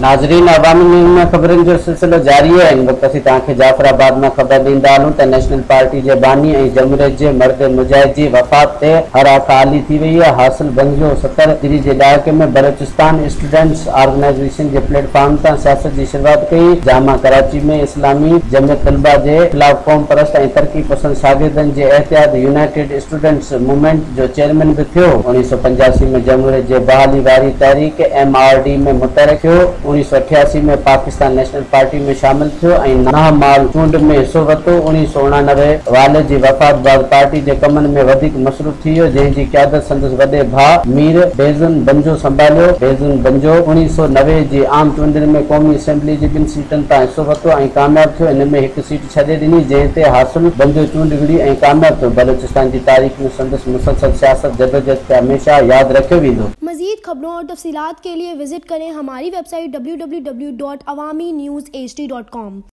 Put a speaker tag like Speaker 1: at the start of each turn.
Speaker 1: नाज़रीन, अवामी न्यूज़ में ख़बरनि जो सिलसिलो जारी है। इन वक्त असीं तव्हांखे जाफराबाद में ख़बर ॾींदा आहियूं त नेशनल पार्टी के बानी ऐं जमहूरियत जे मर्द मुजाहिद जी वफ़ात ते हराक आली थी वई है। हासिल बंगजो 70 जे ॾहाके में बलोचिस्तान स्टूडेंट्स ऑर्गेनाइजेशन के प्लेटफॉर्म तां सियासत की शुरुआत कई। जामा कराची में इस्लामी जमियत तलबा के खिलाफ कौम परस्त ऐं तरक्की पसंद शागिर्दनि के एहतियात यूनाइटेड स्टूडेंट्स मूवमेंट जो चेयरमैन भी थियो। 1985 में जमहूरियत के बहाली वारी तहरीक MRD में मुतहरिक थियो। 1988 में पाकिस्तान नेशनल पार्टी में शामिल थियो ऐं 9 माल चूंड में हिस्सो वरितो। 1989 वाले जी वफ़ात बाद पार्टी के कमन में वधिक मसरूफ़ थी वियो, जंहिंजी क़यादत संदसि वॾे भाउ मीर बेज़ुन बंजो संभालियो। बेज़ुन बंजो 1990 जी आम चूंडनि में क़ौमी असेंबली जी 2 सीटनि तां हिस्सो वरितो ऐं कामयाब थियो। इन में 1 सीट छॾे ॾिनी, जंहिं ते हासिल बंजो चूंड विड़ी ऐं कामयाब थियो। बलोचिस्तान की तारीख़ में संदसि मुसलसल सियासत जदोजहद खे हमेशा याद रखियो वेंदो।
Speaker 2: मज़ीद खबरों और तफसीलात के लिए विजिट करें हमारी वेबसाइट www.awamiNewsHD.com।